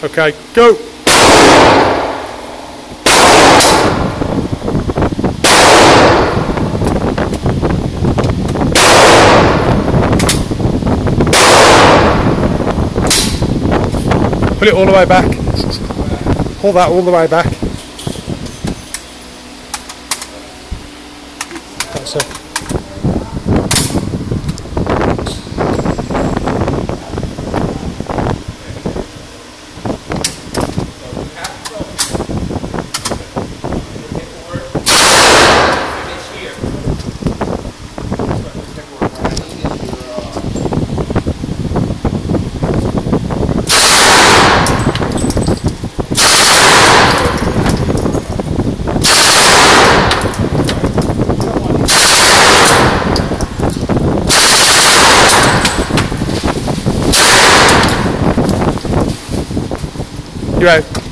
Okay, go! Put it all the way back. Hold that all the way back. That's it. You're out.